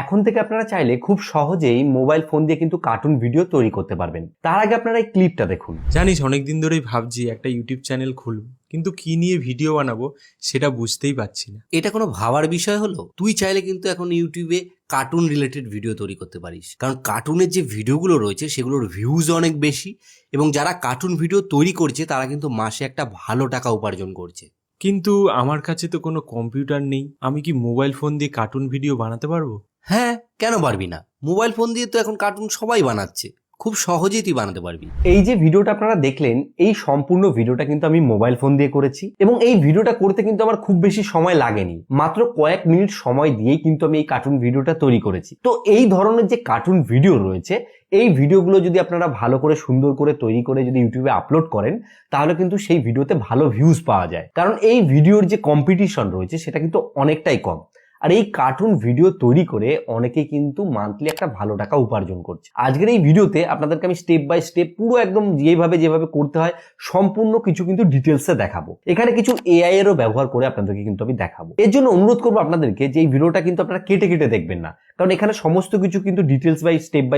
এখন থেকে আপনারা চাইলে খুব সহজেই মোবাইল ফোন দিয়ে কিন্তু কার্টুন ভিডিও তৈরি করতে পারবেন। তার আগে আপনারা এই ক্লিপটা দেখুন। জানিস অনেকদিন ধরেই ভাবছি একটা ইউটিউব চ্যানেল খুলব, কিন্তু কি নিয়ে ভিডিও বানাবো সেটা বুঝতেই পারছি না। এটা কোনো ভাবার বিষয় হলো? তুই চাইলে কিন্তু এখন ইউটিউবে কার্টুন রিলেটেড ভিডিও তৈরি করতে পারিস, কারণ কার্টুনের যে ভিডিওগুলো রয়েছে সেগুলোর ভিউজ অনেক বেশি, এবং যারা কার্টুন ভিডিও তৈরি করছে তারা কিন্তু মাসে একটা ভালো টাকা উপার্জন করছে। কিন্তু আমার কাছে তো কোনো কম্পিউটার নেই, আমি কি মোবাইল ফোন দিয়ে কার্টুন ভিডিও বানাতে পারবো? হ্যাঁ, কেন পারবি না? মোবাইল ফোন দিয়ে তো এখন কার্টুন সবাই বানাচ্ছে, খুব সহজেই তুই বানাতে পারবি। এই যে ভিডিওটা আপনারা দেখলেন, এই সম্পূর্ণ ভিডিওটা কিন্তু আমি মোবাইল ফোন দিয়ে করেছি এবং এই ভিডিওটা করতে কিন্তু আমার খুব বেশি সময় লাগেনি। মাত্র কয়েক মিনিট সময় দিয়েই কিন্তু আমি এই কার্টুন ভিডিওটা তৈরি করেছি। তো এই ধরনের যে কার্টুন ভিডিও রয়েছে, এই ভিডিওগুলো যদি আপনারা ভালো করে সুন্দর করে তৈরি করে যদি ইউটিউবে আপলোড করেন, তাহলে কিন্তু সেই ভিডিওতে ভালো ভিউজ পাওয়া যায়। কারণ এই ভিডিওর যে কম্পিটিশন রয়েছে সেটা কিন্তু অনেকটাই কম। আর এই কার্টুন ভিডিও তৈরি করে অনেকেই কিন্তু মান্থলি একটা ভালো টাকা উপার্জন করছে। আজকের এই ভিডিওতে আপনাদেরকে আমি স্টেপ বাই স্টেপ পুরো একদম যেভাবে করতে হয় সম্পূর্ণ কিছু কিন্তু ডিটেলসে দেখাবো। এখানে কিছু এআই এরও ব্যবহার করে আপনাদেরকে কিন্তু আমি দেখাবো। এর জন্য অনুরোধ করবো আপনাদেরকে যে এই ভিডিওটা কিন্তু আপনারা কেটে কেটে দেখবেন না, কারণ এখানে সমস্ত কিছু কিন্তু ডিটেলস বাই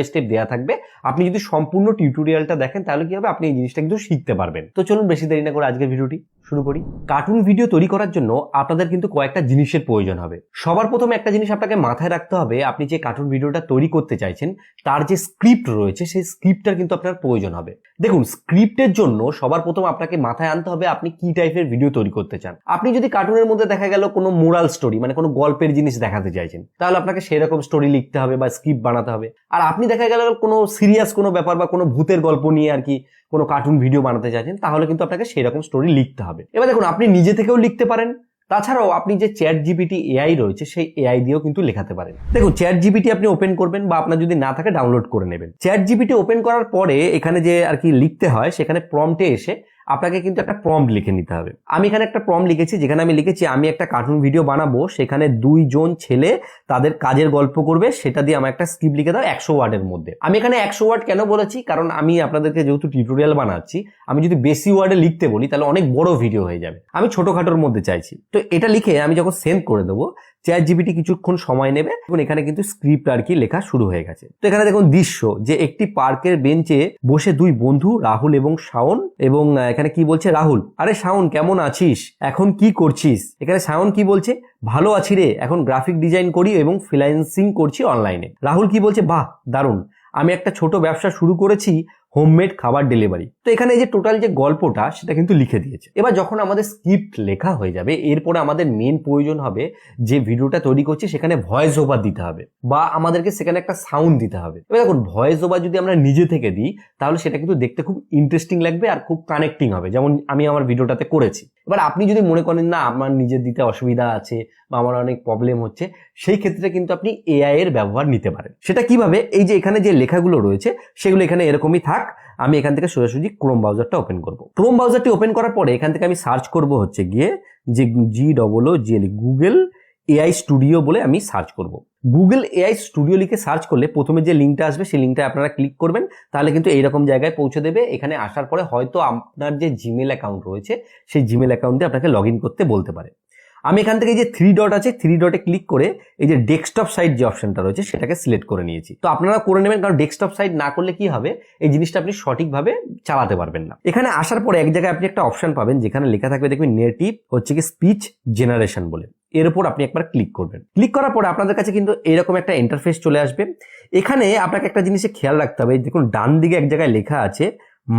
স্টেপ দেওয়া থাকবে। আপনি যদি সম্পূর্ণ টিউটোরিয়ালটা দেখেন তাহলে কি হবে, আপনি এই জিনিসটা কিন্তু শিখতে পারবেন। তো চলুন বেশি দেরি না করে আজকের ভিডিওটি শুরু করি। কার্টুন ভিডিও তৈরি করার জন্য আপনাদের কিন্তু কয়েকটা জিনিসের প্রয়োজন হবে। সবার প্রথমে একটা জিনিস আপনাকে মাথায় রাখতে হবে, আপনি যে কার্টুন ভিডিওটা তৈরি করতে চাইছেন তার যে স্ক্রিপ্ট রয়েছে সেই স্ক্রিপ্টটার কিন্তু আপনার প্রয়োজন হবে। দেখুন, স্ক্রিপ্টের জন্য সবার প্রথম আপনাকে মাথায় আনতে হবে আপনি কি টাইপের ভিডিও তৈরি করতে চান। আপনি যদি কার্টুনের মধ্যে দেখা গেল কোনো মোরাল স্টোরি, মানে কোনো গল্পের জিনিস দেখাতে চাইছেন, তাহলে আপনাকে সেরকম স্টোরি লিখতে হবে বা স্ক্রিপ্ট বানাতে হবে। আর আপনি দেখা গেল কোনো সিরিয়াস কোনো ব্যাপার বা কোনো ভূতের গল্প নিয়ে আর কি কোনো কার্টুন ভিডিও বানাতে চাইছেন, তাহলে কিন্তু আপনাকে সেরকম স্টোরি লিখতে হবে। এবার দেখুন, আপনি নিজে থেকেও লিখতে পারেন, তাছাড়াও আপনি যে চ্যাট জিপিটি এআই রয়েছে সেই এআই দিয়েও কিন্তু লেখাতে পারেন। দেখুন, চ্যাট জিপিটি আপনি ওপেন করবেন বা আপনার যদি না থাকে ডাউনলোড করে নেবেন। চ্যাট জিপিটি ওপেন করার পরে এখানে যে আর কি লিখতে হয়, সেখানে প্রম্পটে এসে আপনাকে কিন্তু একটা প্রম্পট লিখে নিতে হবে। আমি এখানে একটা প্রম্পট লিখেছি, যেখানে আমি লিখেছি আমি একটা কার্টুন ভিডিও বানাবো, সেখানে দুইজন ছেলে তাদের কাজের গল্প করবে, সেটা দিয়ে আমার একটা স্ক্রিপ্ট লিখে দাও 100 ওয়ার্ডের মধ্যে। আমি এখানে 100 ওয়ার্ড কেন বলেছি, কারণ আমি আপনাদেরকে যেহেতু টিউটোরিয়াল বানাচ্ছি, আমি যদি বেশি ওয়ার্ডে লিখতে বলি তাহলে অনেক বড় ভিডিও হয়ে যাবে। আমি ছোটখাটোর মধ্যে চাইছি। তো এটা লিখে আমি যখন সেন্ড করে দেবো, চ্যাট জিপিটি কিছুক্ষণ সময় নেবে এবং এখানে কিন্তু স্ক্রিপ্ট আর কি লেখা শুরু হয়ে গেছে। তো এখানে দেখুন দৃশ্য, যে একটি পার্কের বেঞ্চে বসে দুই বন্ধু রাহুল এবং শাওন, এবং এখানে কি বলছে রাহুল, আরে শাওন কেমন আছিস, এখন কি করছিস? এখানে শাওন কি বলছে, ভালো আছি রে, এখন গ্রাফিক ডিজাইন করি এবং ফ্রিল্যান্সিং করছি অনলাইনে। রাহুল কি বলছে, বাহ দারুণ, আমি একটা ছোট ব্যবসা শুরু করেছি, হোমমেড খাবার ডেলিভারি। তো এখানে যে টোটাল যে গল্পটা সেটা কিন্তু লিখে দিয়েছে। এবার যখন আমাদের স্ক্রিপ্ট লেখা হয়ে যাবে, এরপরে আমাদের মেন প্রয়োজন হবে যে ভিডিওটা তৈরি করছি সেখানে ভয়েস ওভার দিতে হবে বা আমাদেরকে সেখানে একটা সাউন্ড দিতে হবে। এবার দেখুন, ভয়েস ওভার যদি আমরা নিজে থেকে দিই তাহলে সেটা কিন্তু দেখতে খুব ইন্টারেস্টিং লাগবে আর খুব কানেক্টিং হবে, যেমন আমি আমার ভিডিওটাতে করেছি। এবার আপনি যদি মনে করেন না আমার নিজের দিতে অসুবিধা আছে বা আমার অনেক প্রবলেম হচ্ছে, সেই ক্ষেত্রে কিন্তু আপনি এআই এর ব্যবহার নিতে পারেন। সেটা কিভাবে, এই যে এখানে যে লেখাগুলো রয়েছে সেগুলো এখানে এরকমই থাক। আমি এখান থেকে সোজাসুজি ক্রোম ব্রাউজারটা ওপেন করব। ক্রোম ব্রাউজারটি ওপেন করার পরে এখান থেকে আমি সার্চ করব হচ্ছে গিয়ে যে GOOGLE গুগল এআই স্টুডিও বলে আমি সার্চ করব। গুগল এআই স্টুডিও লিখে সার্চ করলে প্রথমে যে লিঙ্কটা আসবে সেই লিঙ্কটা আপনারা ক্লিক করবেন, তাহলে কিন্তু এইরকম জায়গায় পৌঁছে দেবে। এখানে আসার পরে হয়তো আপনার যে জিমেল অ্যাকাউন্ট রয়েছে সেই জিমেল অ্যাকাউন্টে আপনাকে লগ ইন করতে বলতে পারে। আমি এখান থেকে যে 3 ডট আছে 3 ডটে ক্লিক করে এই যে ডেস্কটপ সাইট যে অপশনটা রয়েছে সেটাকে সিলেক্ট করে নিয়েছি। তো আপনারা করে নেবেন, কারণ ডেস্কটপ সাইট না করলে কি হবে, এই জিনিসটা আপনি সঠিকভাবে চালাতে পারবেন না। এখানে আসার পরে এক জায়গায় আপনি একটা অপশন পাবেন যেখানে লেখা থাকবে দেখবেন নেটিভ হচ্ছে কি স্পিচ জেনারেশন বলে, এর উপর আপনি একবার ক্লিক করবেন। ক্লিক করার পরে আপনাদের কাছে কিন্তু এরকম একটা ইন্টারফেস চলে আসবে। এখানে আপনাকে একটা জিনিসে খেয়াল রাখতে হবে, দেখুন ডান দিকে এক জায়গায় লেখা আছে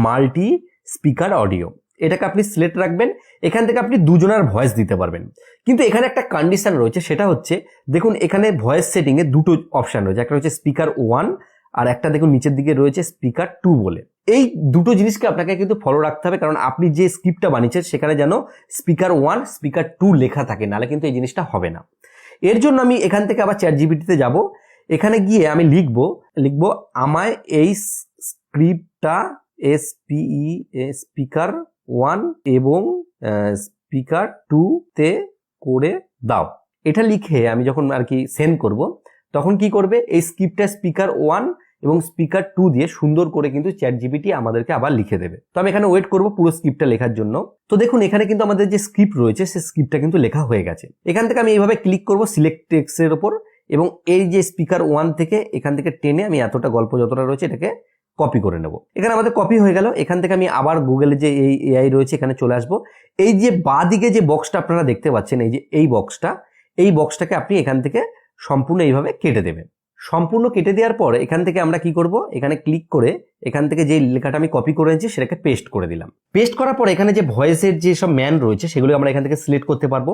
মাল্টি স্পিকার অডিও, এটাকে আপনি সিলেক্ট রাখবেন। এখান থেকে আপনি দুজনের ভয়েস দিতে পারবেন, কিন্তু এখানে একটা কন্ডিশন রয়েছে, সেটা হচ্ছে দেখুন এখানে ভয়েস সেটিং এ দুটো অপশন রয়েছে, একটা হচ্ছে স্পিকার 1 আর একটা দেখুন নিচের দিকে রয়েছে স্পিকার 2 বলে। এই দুটো জিনিসকে আপনাকে কিন্তু ফলো রাখতে হবে, কারণ আপনি যে স্ক্রিপ্টটা বানিয়েছেন সেখানে যেন স্পিকার 1 স্পিকার 2 লেখা থাকে, নাহলে কিন্তু এই জিনিসটা হবে না। এর জন্য আমি এখান থেকে আবার চ্যাট জিপিটিতে যাব। এখানে গিয়ে আমি লিখবো আমায় এই স্ক্রিপ্টটা স্পিকার 1 এবং স্পিকার 2 তে করে দাও। এটা লিখে আমি যখন আর কি সেন্ড করব, তখন কি করবে, এই স্ক্রিপ্টটা স্পিকার 1 এবং স্পিকার 2 দিয়ে সুন্দর করে কিন্তু চ্যাট জিপিটি আমাদেরকে আবার লিখে দেবে। তো আমি এখানে ওয়েট করব পুরো স্ক্রিপ্টটা লেখার জন্য। তো দেখুন এখানে কিন্তু আমাদের যে স্ক্রিপ্ট রয়েছে সেই স্ক্রিপ্টটা কিন্তু লেখা হয়ে গেছে। এখান থেকে আমি এইভাবে ক্লিক করব সিলেক্ট টেক্সটের উপর, এবং এই যে স্পিকার 1 থেকে এখান থেকে টেনে আমি এতটা গল্প যতটা রয়েছে এটাকে কপি করে নেব। এখানে আমাদের কপি হয়ে গেল। এখান থেকে আমি আবার গুগলে যে এই এআই রয়েছে এখানে চলে আসবো। এই যে বাঁ দিকে যে বক্সটা আপনারা দেখতে পাচ্ছেন, এই যে এই বক্সটাকে আপনি এখান থেকে সম্পূর্ণ এইভাবে কেটে দেবেন। সম্পূর্ণ কেটে দেওয়ার পর এখান থেকে আমরা কি করব, এখানে ক্লিক করে এখান থেকে যে লেখাটা আমি কপি করে এনেছি সেটাকে পেস্ট করে দিলাম। পেস্ট করার পর এখানে যে ভয়েসের যে সব ম্যান রয়েছে সেগুলো আমরা এখান থেকে সিলেক্ট করতে পারবো।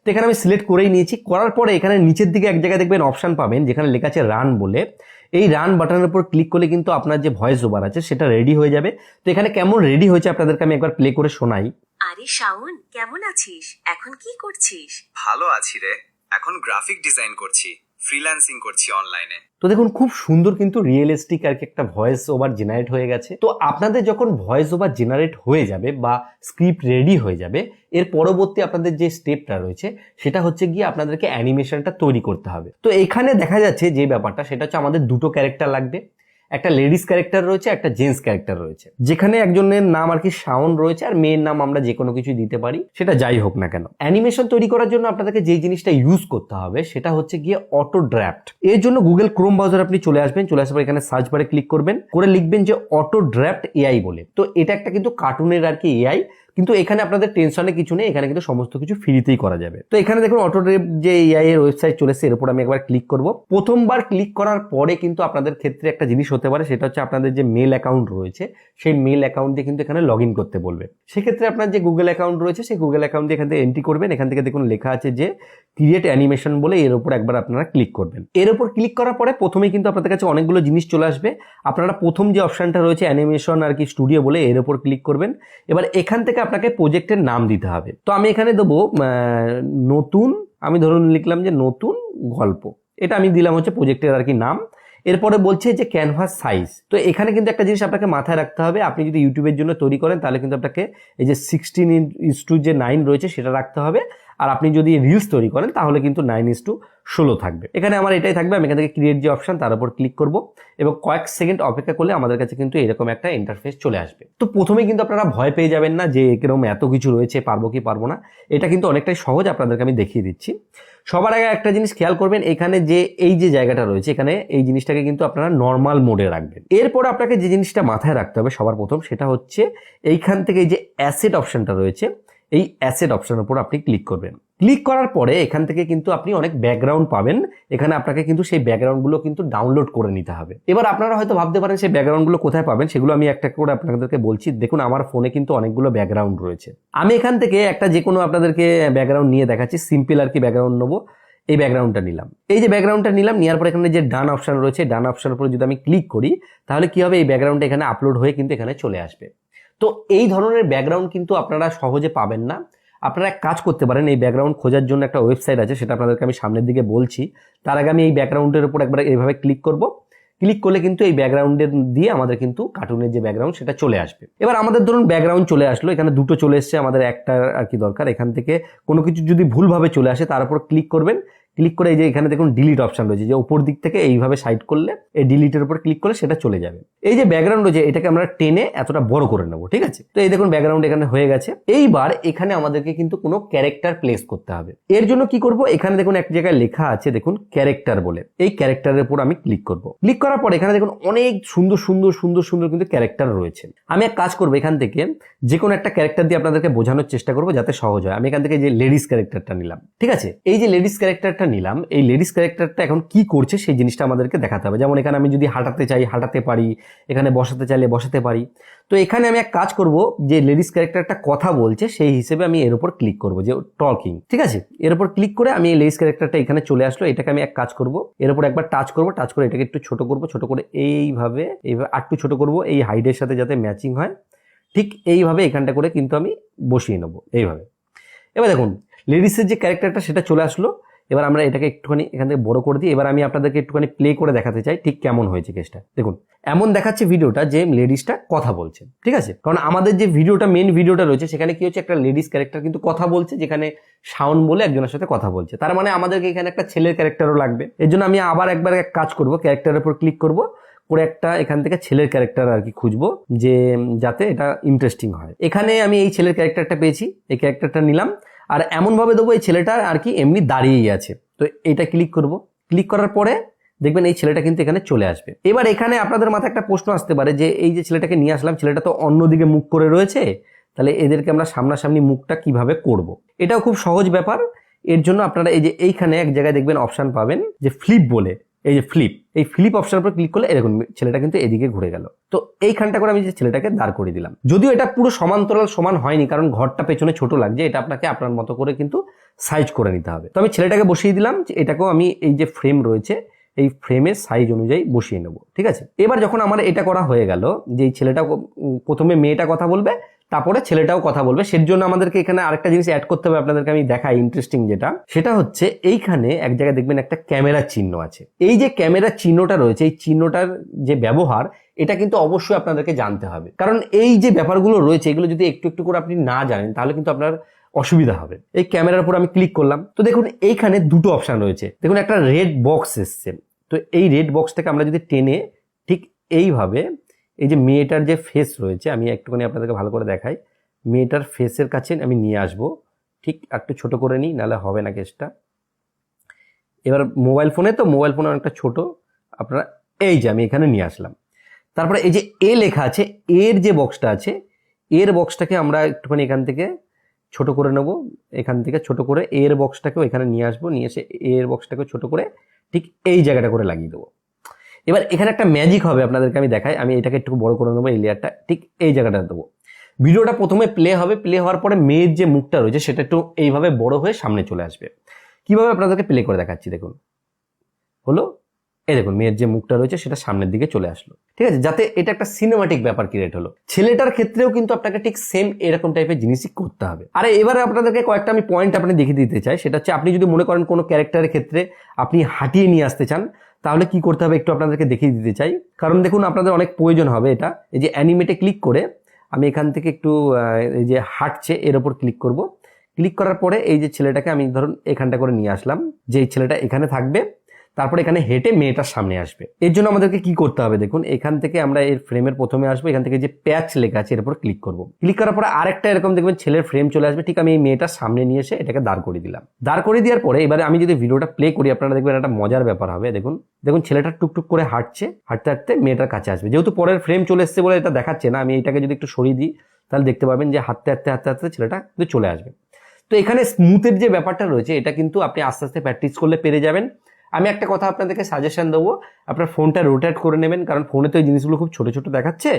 তো এখানে আমি সিলেক্ট করেই নিয়েছি। করার পরে এখানে নিচের দিকে এক জায়গায় দেখবেন অপশন পাবেন যেখানে লেখা আছে রান বলে। এই রান বাটনের উপর ক্লিক করলে কিন্তু আপনার যে ভয়েস ওভার আছে সেটা রেডি হয়ে যাবে। তো এখানে কেমন রেডি হয়েছে আপনাদেরকে আমি একবার প্লে করে শোনাই। আরে শাওন, কেমন আছিস? এখন কি করছিস? ভালো আছি রে, এখন গ্রাফিক ডিজাইন করছি, ফ্রিল্যান্সিং করছি অনলাইনে। তো দেখুন খুব সুন্দর কিন্তু রিয়েলিস্টিক আর কি একটা ভয়েস ওভার জেনারেট হয়ে গেছে। তো আপনাদের যখন ভয়েস ওভার জেনারেট হয়ে যাবে বা স্ক্রিপ্ট রেডি হয়ে যাবে, এর পরবর্তী আপনাদের যে স্টেপটা রয়েছে সেটা হচ্ছে গিয়ে আপনাদেরকে অ্যানিমেশনটা তৈরি করতে হবে। তো এখানে দেখা যাচ্ছে যে ব্যাপারটা সেটা হচ্ছে আমাদের দুটো ক্যারেক্টার লাগবে, একটা লেডিস ক্যারেক্টার রয়েছে, একটা জেন্টস ক্যারেক্টার রয়েছে। যেখানে একজনের নাম আর কি শাওন রয়েছে আর মেয়ের নাম আমরা যে কোনো কিছু দিতে পারি, সেটা যাই হোক না কেন। অ্যানিমেশন তৈরি করার জন্য আপনাদেরকে যে জিনিসটা ইউজ করতে হবে সেটা হচ্ছে গিয়ে অটো ড্রাফট। এর জন্য গুগল ক্রোম ব্রাউজার আপনি চলে আসবেন, চলে আসার পর এখানে সার্চ বারে ক্লিক করবেন, করে লিখবেন যে অটো ড্রাফট এআই বলে। তো এটা একটা কিন্তু কার্টুনের আর কি এআই, কিন্তু এখানে আপনাদের টেনশনে কিছু নেই, এখানে কিন্তু সমস্ত কিছু ফ্রিতেই করা যাবে। তো এখানে দেখুন অটোড্রাফট যে এআই এর ওয়েবসাইট চলেছে, এর উপর আমি একবার ক্লিক করব। প্রথমবার ক্লিক করার পরে কিন্তু আপনাদের ক্ষেত্রে একটা জিনিস হতে পারে, সেটা হচ্ছে আপনাদের যে মেল অ্যাকাউন্ট রয়েছে সেই মেল অ্যাকাউন্ট দিয়ে কিন্তু এখানে লগ ইন করতে বলবে। সেক্ষেত্রে আপনার যে গুগল অ্যাকাউন্ট রয়েছে সেই গুগল অ্যাকাউন্ট দিয়ে এখান থেকে এন্ট্রি করবেন। এখান থেকে দেখুন লেখা আছে যে ক্রিয়েট অ্যানিমেশন বলে, এর উপর একবার আপনারা ক্লিক করবেন। এর উপর ক্লিক করার পরে প্রথমেই কিন্তু আপনাদের কাছে অনেকগুলো জিনিস চলে আসবে। আপনারা প্রথম যে অপশনটা রয়েছে অ্যানিমেশন আর কি স্টুডিও বলে, এর উপর ক্লিক করবেন। এবার এখান থেকে আপনাকে প্রজেক্টের নাম দিতে হবে। তো আমি এখানে দেবো নতুন, আমি ধরুন লিখলাম যে নতুন গল্প, এটা আমি দিলাম হচ্ছে প্রজেক্টের আর কি নাম। এরপরে বলছে যে ক্যানভাস সাইজ। তো এখানে কিন্তু একটা জিনিস আপনাকে মাথায় রাখতে হবে, আপনি যদি ইউটিউবের জন্য তৈরি করেন তাহলে কিন্তু আপনাকে এই যে 16:9 রয়েছে সেটা রাখতে হবে। আর আপনি যদি রিলস তৈরি করেন তাহলে কিন্তু 9:16 থাকবে। এখানে আমার এটাই থাকবে। আমি এখান থেকে ক্রিয়েট যে অপশন তার উপর ক্লিক করব এবং কয়েক সেকেন্ড অপেক্ষা করলে আমাদের কাছে কিন্তু এরকম একটা ইন্টারফেস চলে আসবে। তো প্রথমে কিন্তু আপনারা ভয় পেয়ে যাবেন না যে এরকম এত কিছু রয়েছে, পারবো কি পারবো না। এটা কিন্তু অনেকটাই সহজ, আপনাদেরকে আমি দেখিয়ে দিচ্ছি। সবার আগে একটা জিনিস খেয়াল করবেন, এখানে যে এই যে জায়গাটা রয়েছে এখানে এই জিনিসটাকে কিন্তু আপনারা নর্মাল মোডে রাখবেন। এরপর আপনাকে যে জিনিসটা মাথায় রাখতে হবে সবার প্রথম, সেটা হচ্ছে এইখান থেকে এই যে অ্যাসেট অপশনটা রয়েছে, এই অ্যাসেট অপশনের উপর আপনি ক্লিক করবেন। ক্লিক করার পরে এখান থেকে কিন্তু আপনি অনেক ব্যাকগ্রাউন্ড পাবেন। এখানে আপনাকে কিন্তু সেই ব্যাকগ্রাউন্ডগুলো কিন্তু ডাউনলোড করে নিতে হবে। এবার আপনারা হয়তো ভাবতে পারেন সেই ব্যাকগ্রাউন্ডগুলো কোথায় পাবেন, সেগুলো আমি একটা করে আপনাদেরকে বলছি। দেখুন আমার ফোনে কিন্তু অনেকগুলো ব্যাকগ্রাউন্ড রয়েছে। আমি এখান থেকে একটা যে কোনো আপনাদেরকে ব্যাকগ্রাউন্ড নিয়ে দেখাচ্ছি। সিম্পল আর কি ব্যাকগ্রাউন্ড নেবো, এই ব্যাকগ্রাউন্ডটা নিলাম। এই যে ব্যাকগ্রাউন্ডটা নিলাম, নেওয়ার পর এখানে যে ডান অপশন রয়েছে, ডান অপশনের উপর যদি আমি ক্লিক করি তাহলে কি হবে, এই ব্যাকগ্রাউন্ডটা এখানে আপলোড হয়ে কিন্তু এখানে চলে আসবে। তো এই ধরনের ব্যাকগ্রাউন্ড কিন্তু আপনারা সহজে পাবেন না। আপনারা এক কাজ করতে পারেন, এই ব্যাকগ্রাউন্ড খোঁজার জন্য একটা ওয়েবসাইট আছে, সেটা আপনাদেরকে আমি সামনের দিকে বলছি। তার আগে আমি এই ব্যাকগ্রাউন্ডের উপর একবার এইভাবে ক্লিক করব। ক্লিক করলে কিন্তু এই ব্যাকগ্রাউন্ডের দিয়ে আমাদের কিন্তু কার্টুনের যে ব্যাকগ্রাউন্ড সেটা চলে আসবে। এবার আমাদের ধরুন ব্যাকগ্রাউন্ড চলে আসলো, এখানে দুটো চলে এসছে, আমাদের একটা আর কি দরকার। এখান থেকে কোনো কিছু যদি ভুলভাবে চলে আসে তার উপর ক্লিক করবেন। ক্লিক করে এই যে এখানে দেখুন ডিলিট অপশন রয়েছে, যে উপর দিক থেকে এইভাবে সাইড করলে এই ডিলিটের উপর ক্লিক করলে সেটা চলে যাবে। এই যে ব্যাকগ্রাউন্ড রয়েছে এটাকে আমরা টেনে এতটা বড় করে নেবো, ঠিক আছে। তো এই দেখুন ব্যাকগ্রাউন্ড এখানে হয়ে গেছে। এইবার এখানে আমাদেরকে কিন্তু কোনো ক্যারেক্টার প্লেস করতে হবে। এর জন্য কি করব, এখানে দেখুন এক জায়গায় লেখা আছে দেখুন ক্যারেক্টার বলে, এই ক্যারেক্টারের উপর আমি ক্লিক করব। ক্লিক করার পর এখানে দেখুন অনেক সুন্দর সুন্দর সুন্দর সুন্দর কিন্তু ক্যারেক্টার রয়েছে। আমি এক কাজ করবো, এখান থেকে যে কোনো একটা ক্যারেক্টার দিয়ে আপনাদেরকে বোঝানোর চেষ্টা করবো যাতে সহজ হয়। আমি এখান থেকে যে লেডিস ক্যারেক্টারটা নিলাম, ঠিক আছে। এই যে লেডিস ক্যারেক্টারটা নিলাম, এই লেডিস ক্যারেক্টারটা এখন কি করছে সেই জিনিসটা আমাদেরকে দেখাতে হবে। যেমন এখানে আমি যদি হাঁটাতে চাই হাঁটাতে পারি, এখানে বসাতে চাইলে বসাতে পারি। তো এখানে আমি এক কাজ করব, যে লেডিস ক্যারেক্টারটা কথা বলছে সেই হিসেবে আমি এর উপর ক্লিক করব, যে টকিং, ঠিক আছে। এর উপর ক্লিক করে আমি এই লেডিস ক্যারেক্টারটা এখানে চলে আসলো। এটাকে আমি এক কাজ করব, এর উপর একবার টাচ করব, টাচ করে এটাকে একটু ছোট করব, ছোট করে এইভাবে একটু ছোট করব, এই হাইটের সাথে যাতে ম্যাচিং হয়। ঠিক এইভাবে এখানটা করে কিন্তু আমি বসিয়ে নেবো এইভাবে। এবার দেখুন লেডিসের যে ক্যারেক্টারটা সেটা চলে আসলো। এবার আমরা এটাকে একটুখানি এখান থেকে বড় করে দিই। এবার আমি আপনাদেরকে একটুখানি প্লে করে দেখাতে চাই ঠিক কেমন হয়েছে কেসটা। দেখুন এমন দেখাচ্ছে ভিডিওটা যে লেডিসটা কথা বলছে, ঠিক আছে। কারণ আমাদের যে ভিডিওটা মেন ভিডিওটা রয়েছে সেখানে কি হচ্ছে, একটা লেডিস ক্যারেক্টার কিন্তু কথা বলছে, যেখানে শাওন বলে একজনের সাথে কথা বলছে। তার মানে আমাদেরকে এখানে একটা ছেলের ক্যারেক্টারও লাগবে। এর জন্য আমি আবার একবার এক কাজ করব, ক্যারেক্টারের উপর ক্লিক করব, করে একটা এখান থেকে ছেলের ক্যারেক্টার আর কি খুঁজবো, যে যাতে এটা ইন্টারেস্টিং হয়। এখানে আমি এই ছেলের ক্যারেক্টারটা পেয়েছি, এই ক্যারেক্টারটা নিলাম। আর এমন ভাবে দেবো এই ছেলেটা আর কি এমনি দাঁড়িয়েই আছে। তো এটা ক্লিক করব, ক্লিক করার পরে দেখবেন এই ছেলেটা কিন্তু এখানে চলে আসবে। এবার এখানে আপনাদের মাথায় একটা প্রশ্ন আসতে পারে যে এই যে ছেলেটাকে নিয়ে আসলাম, ছেলেটা তো অন্যদিকে মুখ করে রয়েছে, তাহলে এদেরকে আমরা সামনাসামনি মুখটা কিভাবে করব। এটাও খুব সহজ ব্যাপার। এর জন্য আপনারা এই যে এইখানে এক জায়গায় দেখবেন অপশন পাবেন যে ফ্লিপ বলে, এই যে ফ্লিপ, এই ফ্লিপ অপশনের উপর ক্লিক করলে এরকম ছেলেটা কিন্তু এদিকে ঘুরে গেল। তো এইখানটা করে আমি যে ছেলেটাকে দাঁড় করে দিলাম। যদিও এটা পুরো সমান্তরাল সমান হয়নি, কারণ ঘরটা পেছনে ছোট লাগছে, এটা আপনাকে আপনার মতো করে কিন্তু সাইজ করে নিতে হবে। তো আমি ছেলেটাকে বসিয়ে দিলাম, এটাকেও আমি এই যে ফ্রেম রয়েছে এই ফ্রেমের সাইজ অনুযায়ী বসিয়ে নেব, ঠিক আছে। এবার যখন আমার এটা করা হয়ে গেল, যে এই ছেলেটা প্রথমে মেয়েটা কথা বলবে, তারপরে ছেলেটাও কথা বলবে, সের জন্য আমাদেরকে এখানে আরেকটা জিনিস অ্যাড করতে হবে, আপনাদেরকে আমি দেখাই ইন্টারেস্টিং যেটা, সেটা হচ্ছে এইখানে এক জায়গায় দেখবেন একটা ক্যামেরার চিহ্ন আছে। এই যে ক্যামেরার চিহ্নটা রয়েছে, এই চিহ্নটার যে ব্যবহার, এটা কিন্তু অবশ্যই আপনাদেরকে জানতে হবে, কারণ এই যে ব্যাপারগুলো রয়েছে এগুলো যদি একটু একটু করে আপনি না জানেন তাহলে কিন্তু আপনার অসুবিধা হবে। এই ক্যামেরার উপর আমি ক্লিক করলাম, তো দেখুন এইখানে দুটো অপশন রয়েছে, দেখুন একটা রেড বক্স এসছে। তো এই রেড বক্সটাকে আমরা যদি টেনে ঠিক এইভাবে এই যে মেয়েটার যে ফেস রয়েছে, আমি একটুখানি আপনাদেরকে ভালো করে দেখাই, মেয়েটার ফেসের কাছে আমি নিয়ে আসব, ঠিক একটু ছোট করে নিই, নাহলে হবে না কেসটা। এবার মোবাইল ফোনে তো মোবাইল ফোনে অনেকটা ছোট, আপনারা এই যে আমি এখানে নিয়ে আসলাম। তারপরে এই যে এ লেখা আছে, এর যে বক্সটা আছে, এর বক্সটাকে আমরা একটুখানি এখান থেকে ছোট করে নেব, এখান থেকে ছোট করে এর বক্সটাকেও এখানে নিয়ে আসবো, নিয়ে এসে এর বক্সটাকে ছোট করে ঠিক এই জায়গাটা করে লাগিয়ে দেবো। এবার এখানে একটা ম্যাজিক হবে, আপনাদেরকে আমি দেখাই। আমি এটাকে একটু বড় করে নেবো, এই লেয়ারটা ঠিক এই জায়গাটা দেবো। ভিডিওটা প্রথমে প্লে হবে, প্লে হওয়ার পরে মেয়ের যে মুখটা রয়েছে সেটা একটু এইভাবে বড় হয়ে সামনে চলে আসবে। কিভাবে আপনাদেরকে প্লে করে দেখাচ্ছি, দেখুন হলো, এই দেখুন মেয়ের যে মুখটা রয়েছে সেটা সামনের দিকে চলে আসলো, ঠিক আছে, যাতে এটা একটা সিনেমাটিক ব্যাপার ক্রিয়েট হলো। ছেলেটার ক্ষেত্রেও কিন্তু আপনাকে ঠিক সেম এরকম টাইপের জিনিসই করতে হবে। আরে এবারে আপনাদেরকে কয়েকটা আমি পয়েন্ট আপনি দেখিয়ে দিতে চাই, সেটা হচ্ছে আপনি যদি মনে করেন কোনো ক্যারেক্টারের ক্ষেত্রে আপনি হাঁটিয়ে নিয়ে আসতে চান, তাহলে কি করতে হবে একটু আপনাদেরকে দেখিয়ে দিতে চাই, কারণ দেখুন আপনাদের অনেক প্রয়োজন হবে এটা। এই যে অ্যানিমেটে ক্লিক করে আমি এখান থেকে একটু এই যে হাঁটছে এর ওপর ক্লিক করব। ক্লিক করার পরে এই যে ছেলেটাকে আমি ধরুন এখানটা করে নিয়ে আসলাম, যে এই ছেলেটা এখানে থাকবে, তারপরে এখানে হেঁটে মেয়েটার সামনে আসবে। এর জন্য আমাদেরকে কি করতে হবে দেখুন, এখান থেকে আমরা এর ফ্রেমের প্রথমে আসবো, এখান থেকে যে প্যাচ লেখা আছে এর উপর ক্লিক করব। ক্লিক করার পরে আরেকটা এরকম দেখবেন ছেলের ফ্রেম চলে আসবে, ঠিক আমি এই মেয়েটার সামনে নিয়ে এসে এটাকে দাঁড় করে দিলাম। দাঁড় করে দেওয়ার পরে এবারে আমি যদি ভিডিওটা প্লে করি, আপনারা দেখবেন একটা মজার ব্যাপার হবে। দেখুন দেখুন ছেলেটা টুকটুক করে হাঁটছে, হাঁটতে হাঁটতে মেয়েটার কাছে আসবে। যেহেতু পরের ফ্রেম চলে এসছে বলে এটা দেখাচ্ছে না, আমি এটাকে যদি একটু সরিয়ে দিই তাহলে দেখতে পাবেন যে হাঁটতে হাঁটতে হাঁটতে হাঁটতে ছেলেটা কিন্তু চলে আসবে। তো এখানে স্মুথের যে ব্যাপারটা রয়েছে এটা কিন্তু আপনি আস্তে আস্তে প্র্যাকটিস করলে পেরে যাবেন। আমি একটা কথা আপনাদেরকে সাজেশন দেবো, আপনার ফোনটা রোটেট করে নেবেন, কারণ ফোনে তো এই জিনিসগুলো খুব ছোট ছোট দেখাচ্ছে,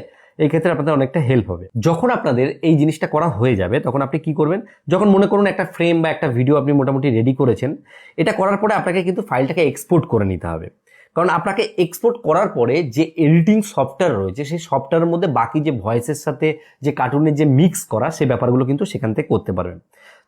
এই ক্ষেত্রে আপনাদের অনেকটা হেল্প হবে। যখন আপনাদের এই জিনিসটা করা হয়ে যাবে তখন আপনি কি করবেন, যখন মনে করুন একটা ফ্রেম বা একটা ভিডিও আপনি মোটামুটি রেডি করেছেন, এটা করার পরে আপনাকে কিন্তু ফাইলটাকে এক্সপোর্ট করে নিতে হবে। কারণ আপনাকে এক্সপোর্ট করার পরে যে এডিটিং সফটওয়্যার রয়েছে সেই সফটওয়্যারের মধ্যে বাকি যে ভয়েসের সাথে যে কার্টুনের যে মিক্স করা সেই ব্যাপারগুলো কিন্তু সেখান থেকে করতে পারবেন।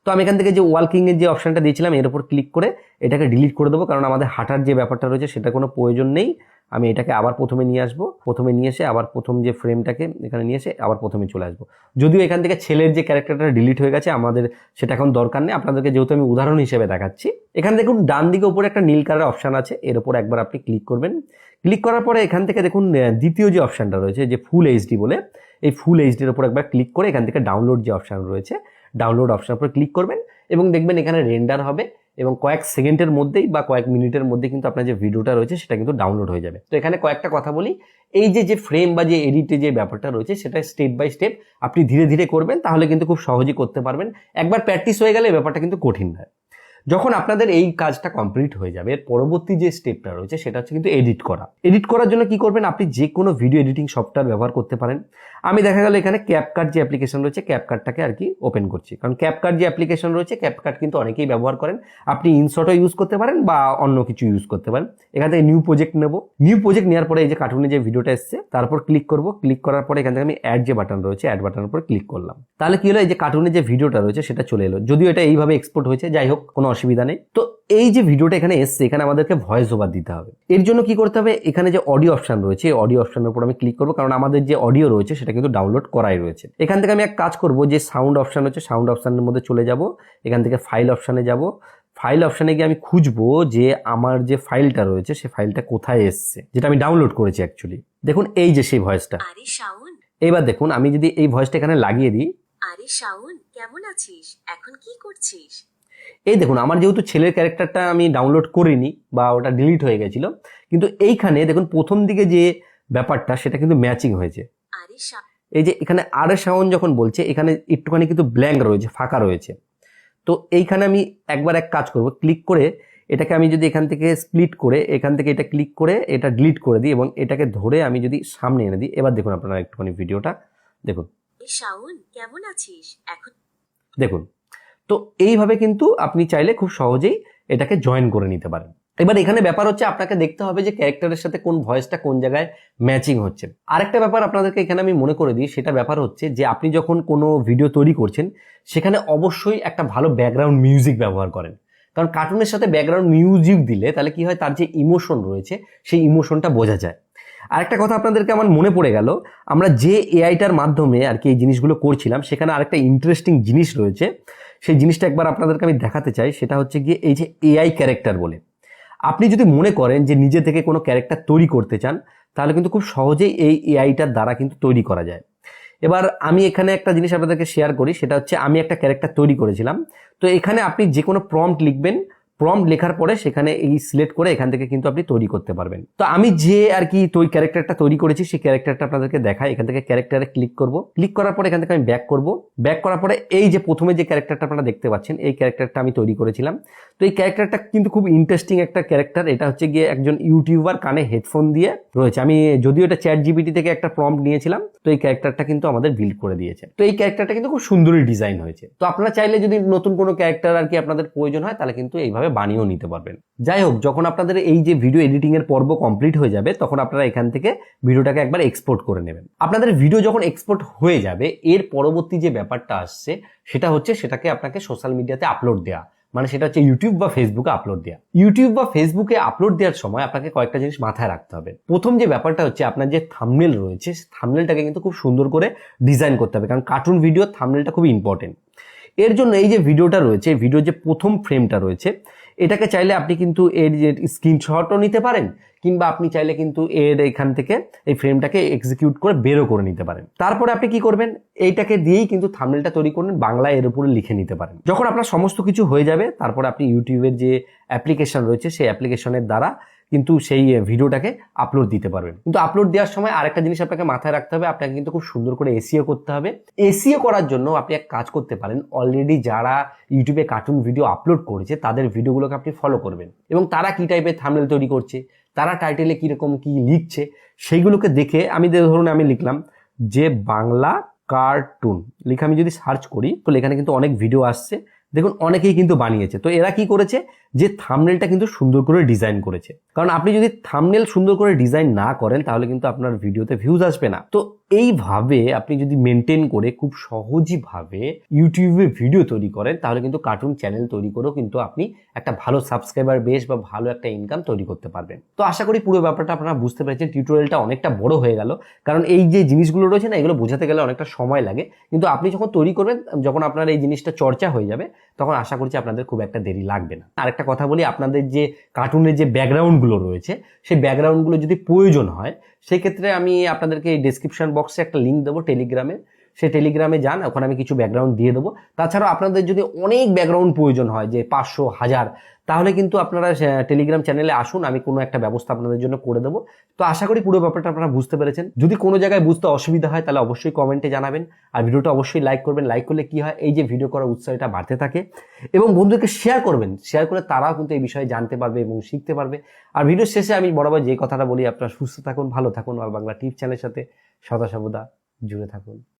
তো আমি এখান থেকে যে ওয়ালকিং এর যে অপশনটা দিয়েছিলাম এর উপর ক্লিক করে এটাকে ডিলিট করে দেবো, কারণ আমাদের হাঁটার যে ব্যাপারটা রয়েছে সেটা কোনো প্রয়োজন নেই। আমি এটাকে আবার প্রথমে নিয়ে আসবো, প্রথমে নিয়ে এসে আবার প্রথম যে ফ্রেমটাকে এখানে নিয়ে এসে আবার প্রথমে চলে আসবো। যদিও এখান থেকে ছেলের যে ক্যারেক্টারটা ডিলিট হয়ে গেছে, আমাদের সেটা এখন দরকার নেই, আপনাদেরকে যেহেতু আমি উদাহরণ হিসেবে দেখাচ্ছি। এখানে দেখুন ডান দিকে উপরে একটা নীল কালারের অপশন আছে, এর উপর একবার আপনি ক্লিক করবেন। ক্লিক করার পরে এখান থেকে দেখুন দ্বিতীয় যে অপশনটা রয়েছে যে ফুল এইচডি বলে, এই ফুল এইচডির উপর একবার ক্লিক করে এখান থেকে ডাউনলোড যে অপশন রয়েছে ডাউনলোড অপশনের উপর ক্লিক করবেন এবং দেখবেন এখানে রেন্ডার হবে এবং কয়েক সেকেন্ডের মধ্যেই বা কয়েক মিনিটের মধ্যে কিন্তু আপনার যে ভিডিওটা রয়েছে সেটা কিন্তু ডাউনলোড হয়ে যাবে। তো এখানে কয়েকটা কথা বলি, এই যে ফ্রেম বা যে এডিটে যে ব্যাপারটা রয়েছে সেটা স্টেপ বাই স্টেপ আপনি ধীরে ধীরে করবেন, তাহলে কিন্তু খুব সহজেই করতে পারবেন। একবার প্র্যাকটিস হয়ে গেলে ব্যাপারটা কিন্তু কঠিন নয়। যখন আপনাদের এই কাজটা কমপ্লিট হয়ে যাবে, এর পরবর্তী যে স্টেপটা রয়েছে সেটা হচ্ছে কিন্তু এডিট করা। এডিট করার জন্য কি করবেন, আপনি যে কোনো ভিডিও এডিটিং সফটওয়্যার ব্যবহার করতে পারেন। আমি দেখা গেল এখানে ক্যাপকাট যে অ্যাপ্লিকেশন রয়েছে ক্যাপকাটটাকে আর কি ওপেন করছি, কারণ ক্যাপকাট যে অ্যাপ্লিকেশন রয়েছে ক্যাপকাট কিন্তু অনেকেই ব্যবহার করেন। আপনি ইনশটও ইউজ করতে পারেন বা অন্য কিছু ইউজ করতে পারেন। এখান থেকে নিউ প্রজেক্ট নেব, নিউ প্রজেক্ট নেওয়ার পরে এই যে কার্টুনে যে ভিডিওটা এসছে তারপর ক্লিক করব। ক্লিক করার পরে এখান থেকে আমি অ্যাড যে বাটন রয়েছে অ্যাড বাটনের উপর ক্লিক করলাম। তাহলে কি হলো, এই যে কার্টুনের যে ভিডিওটা রয়েছে সেটা চলে এলো। যদিও এটা এইভাবে এক্সপোর্ট হয়েছে, যাই হোক কোনো অসুবিধা নেই। তো এই যে ভিডিওটা এখানে এসছে এখানে আমাদেরকে ভয়েস ওভার দিতে হবে। এর জন্য কি করতে হবে, এখানে যে অডিও অপশন রয়েছে এই অডিও অপশনের উপর আমি ক্লিক করবো, কারণ আমাদের যে অডিও রয়েছে সেটা কিন্তু ডাউনলোড করাই রয়েছে। এখান থেকে আমি এক কাজ করব, যে সাউন্ড অপশন রয়েছে সাউন্ড অপশনের মধ্যে চলে যাব, এখান থেকে ফাইল অপশনে যাব। ফাইল অপশনে গিয়ে আমি খুঁজবো যে আমার যে ফাইলটা রয়েছে সেই ফাইলটা কোথায় এসছে, যেটা আমি ডাউনলোড করেছি অ্যাকচুয়ালি। দেখুন এই যে সেই ভয়েসটা। আরে শাওন, এবার দেখুন আমি যদি এই ভয়েসটা এখানে লাগিয়ে দিই, আরে শাওন কেমন আছিস, এখন কি করছিস? এই দেখুন, আমার যেহেতু ছেলের ক্যারেক্টারটা আমি ডাউনলোড করিনি বা ওটা ডিলিট হয়ে গেছিল, কিন্তু এইখানে দেখুন প্রথম দিকে যে ব্যাপারটা সেটা কিন্তু ম্যাচিং হয়েছে। আরে এই যে এখানে আরে শাওন যখন বলছে, এখানে একটুখানি কিন্তু ব্ল্যাঙ্ক রয়েছে, ফাঁকা রয়েছে। তো এইখানে আমি একবার এক কাজ করব, ক্লিক করে এটাকে আমি যদি এখান থেকে স্প্লিট করে এখান থেকে এটা ক্লিক করে এটা ডিলিট করে দিই এবং এটাকে ধরে আমি যদি সামনে এনে দিই, এবার দেখুন আপনারা একটুখানি ভিডিওটা দেখুন, শাওন কেমন আছিস এখন? দেখুন। তো এইভাবে কিন্তু আপনি চাইলে খুব সহজেই এটাকে জয়েন করে নিতে পারেন। এবার এখানে ব্যাপার হচ্ছে আপনাকে দেখতে হবে যে ক্যারেক্টারের সাথে কোন ভয়েসটা কোন জায়গায় ম্যাচিং হচ্ছে। আরেকটা ব্যাপার আপনাদেরকে এখানে আমি মনে করে দিই, সেটা ব্যাপার হচ্ছে যে আপনি যখন কোনো ভিডিও তৈরি করছেন সেখানে অবশ্যই একটা ভালো ব্যাকগ্রাউন্ড মিউজিক ব্যবহার করেন। কারণ কার্টুনের সাথে ব্যাকগ্রাউন্ড মিউজিক দিলে তাহলে কি হয়, তার যে ইমোশন রয়েছে সেই ইমোশনটা বোঝা যায়। আরেকটা কথা আপনাদেরকে আমার মনে পড়ে গেল, আমরা যে এআইটার মাধ্যমে আর কি এই জিনিসগুলো করছিলাম, সেখানে আরেকটা ইন্টারেস্টিং জিনিস রয়েছে। সেই জিনিসটা একবার আপনাদেরকে আমি দেখাতে চাই। সেটা হচ্ছে গিয়ে এই যে এআই ক্যারেক্টার বলে, আপনি যদি মনে করেন যে নিজে থেকে কোনো ক্যারেক্টার তৈরি করতে চান, তাহলে কিন্তু খুব সহজেই এই এআইটার দ্বারা কিন্তু তৈরি করা যায়। এবার আমি এখানে একটা জিনিস আপনাদেরকে শেয়ার করি, সেটা হচ্ছে আমি একটা ক্যারেক্টার তৈরি করেছিলাম। তো এখানে আপনি যে কোনো প্রম্পট লিখবেন, প্রম্পট লেখার পরে সেখানে এই সিলেক্ট করে এখান থেকে কিন্তু আপনি তৈরি করতে পারবেন। তো আমি যে আর কি ক্যারেক্টারটা তৈরি করেছি সেই ক্যারেক্টারটা আপনাদেরকে দেখাই। এখান থেকে ক্যারেক্টারে ক্লিক করব, ক্লিক করার পরে এখান থেকে আমি ব্যাক করব। ব্যাক করার পরে এই যে প্রথমে যে ক্যারেক্টারটা আপনারা দেখতে পাচ্ছেন, এই ক্যারেক্টারটা আমি তৈরি করেছিলাম। তো এই ক্যারেক্টারটা কিন্তু খুব ইন্টারেস্টিং একটা ক্যারেক্টার। এটা হচ্ছে গিয়ে একজন ইউটিউবার কানে হেডফোন দিয়ে রয়েছে। আমি যদিও এটা চ্যাট জিপিটি থেকে একটা প্রম্পট নিয়েছিলাম, তো এই ক্যারেক্টারটা কিন্তু আমাদের বিল্ড করে দিয়েছে। তো এই ক্যারেক্টারটা কিন্তু খুব সুন্দরই ডিজাইন হয়েছে। তো আপনারা চাইলে যদি নতুন কোনো ক্যারেক্টার আর কি আপনাদের প্রয়োজন হয়, তাহলে কিন্তু এইভাবে বানিয়েও নিতে পারবেন। যাই হোক, যখন আপনাদের এই যে ভিডিও এডিটিং এর পর্ব কমপ্লিট হয়ে যাবে, তখন আপনারা এখান থেকে ভিডিওটাকে একবার এক্সপোর্ট করে নেবেন। আপনাদের ভিডিও যখন এক্সপোর্ট হয়ে যাবে, এর পরবর্তী যে ব্যাপারটা আসছে সেটা হচ্ছে সেটাকে আপনাকে সোশ্যাল মিডিয়াতে আপলোড দেওয়া। মানে সেটা হচ্ছে ইউটিউব বা ফেসবুকে আপলোড দেওয়া। ইউটিউব বা ফেসবুকে আপলোড দেওয়ার সময় আপনাকে কয়েকটা জিনিস মাথায় রাখতে হবে। প্রথম যে ব্যাপারটা হচ্ছে, আপনার যে থাম্বনেল রয়েছে, থাম্বনেলটাকে কিন্তু খুব সুন্দর করে ডিজাইন করতে হবে, কারণ কার্টুন ভিডিও থাম্বনেলটা খুব ইম্পর্টেন্ট। এর জন্য এই যে ভিডিওটা রয়েছে, ভিডিওর যে প্রথম ফ্রেমটা রয়েছে, এটাকে চাইলে আপনি কিন্তু এর যে স্ক্রিনশটও নিতে পারেন, কিংবা আপনি চাইলে কিন্তু এর এখান থেকে এই ফ্রেমটাকে এক্সিকিউট করে বেরও করে নিতে পারেন। তারপরে আপনি কি করবেন, এইটাকে দিয়েই কিন্তু থাম্বনেলটা তৈরি করবেন, বাংলায় এর উপরে লিখে নিতে পারেন। যখন আপনার সমস্ত কিছু হয়ে যাবে, তারপরে আপনি ইউটিউবের যে অ্যাপ্লিকেশন রয়েছে সেই অ্যাপ্লিকেশনের দ্বারা কিন্তু সেই ভিডিওটাকে আপলোড দিতে পারবেন। কিন্তু আপলোড দেওয়ার সময় আরেকটা জিনিস আপনাকে মাথায় রাখতে হবে, আপনাকে কিন্তু খুব সুন্দর করে এসইও করতে হবে। এসইও করার জন্য আপনি এক কাজ করতে পারেন, অলরেডি যারা ইউটিউবে কার্টুন ভিডিও আপলোড করেছে তাদের ভিডিওগুলোকে আপনি ফলো করবেন, এবং তারা কি টাইপের থাম্বনেল তৈরি করছে, তারা টাইটেলে কিরকম কি লিখছে, সেইগুলোকে দেখে ধরুন আমি লিখলাম যে বাংলা কার্টুন লিখে আমি যদি সার্চ করি, তো এখানে কিন্তু অনেক ভিডিও আসছে। দেখুন অনেকেই কিন্তু বানিয়েছে। তো এরা কি করেছে, যে থাম্বনেলটা কিন্তু সুন্দর করে ডিজাইন করেছে। কারণ আপনি যদি থাম্বনেল সুন্দর করে ডিজাইন না করেন, তাহলে কিন্তু আপনার ভিডিওতে ভিউজ আসবে না। তো এইভাবে আপনি যদি মেনটেন করে খুব সহজভাবে ইউটিউবে ভিডিও তৈরি করেন, তাহলে কিন্তু কার্টুন চ্যানেল তৈরি করেও কিন্তু আপনি একটা ভালো সাবস্ক্রাইবার বেস বা ভালো একটা ইনকাম তৈরি করতে পারবেন। তো আশা করি পুরো ব্যাপারটা আপনারা বুঝতে পেরেছেন। টিউটোরিয়ালটা অনেকটা বড় হয়ে গেল, কারণ এই যে জিনিসগুলো রয়েছে না, এগুলো বোঝাতে গেলে অনেকটা সময় লাগে। কিন্তু আপনি যখন তৈরি করবেন, যখন আপনার এই জিনিসটা চর্চা হয়ে যাবে, তখন আশা করছি আপনাদের খুব একটা দেরি লাগবে না। আরেকটা কথা বলি, আপনাদের যে কার্টুনের যে ব্যাকগ্রাউন্ডগুলো রয়েছে, সেই ব্যাকগ্রাউন্ডগুলো যদি প্রয়োজন হয়, সেই ক্ষেত্রে আমি আপনাদেরকে এই ডেসক্রিপশন বক্সে একটা লিঙ্ক দেবো টেলিগ্রামে। সেই টেলিগ্রামে যান, ওখানে আমি কিছু ব্যাকগ্রাউন্ড দিয়ে দেবো। তাছাড়াও আপনাদের যদি অনেক ব্যাকগ্রাউন্ড প্রয়োজন হয়, যে 500, 1000, তাহলে কিন্তু আপনারা টেলিগ্রাম চ্যানেলে আসুন, আমি কোনো একটা ব্যবস্থা আপনাদের জন্য করে দেবো। তো আশা করি পুরো ব্যাপারটা আপনারা বুঝতে পেরেছেন। যদি কোনো জায়গায় বুঝতে অসুবিধা হয়, তাহলে অবশ্যই কমেন্টে জানাবেন, আর ভিডিওটা অবশ্যই লাইক করবেন। লাইক করলে কি হয়, এই যে ভিডিও করার উৎসাহটা বাড়তে থাকে, এবং বন্ধুদেরকে শেয়ার করবেন। শেয়ার করলে তারাও কিন্তু এই বিষয়ে জানতে পারবে এবং শিখতে পারবে। আর ভিডিওর শেষে আমি বরাবর যে কথাটা বলি, আপনারা সুস্থ থাকুন, ভালো থাকুন, আর বাংলা টিপস চ্যানেলের সাথে সদা সর্বদা জুড়ে থাকুন।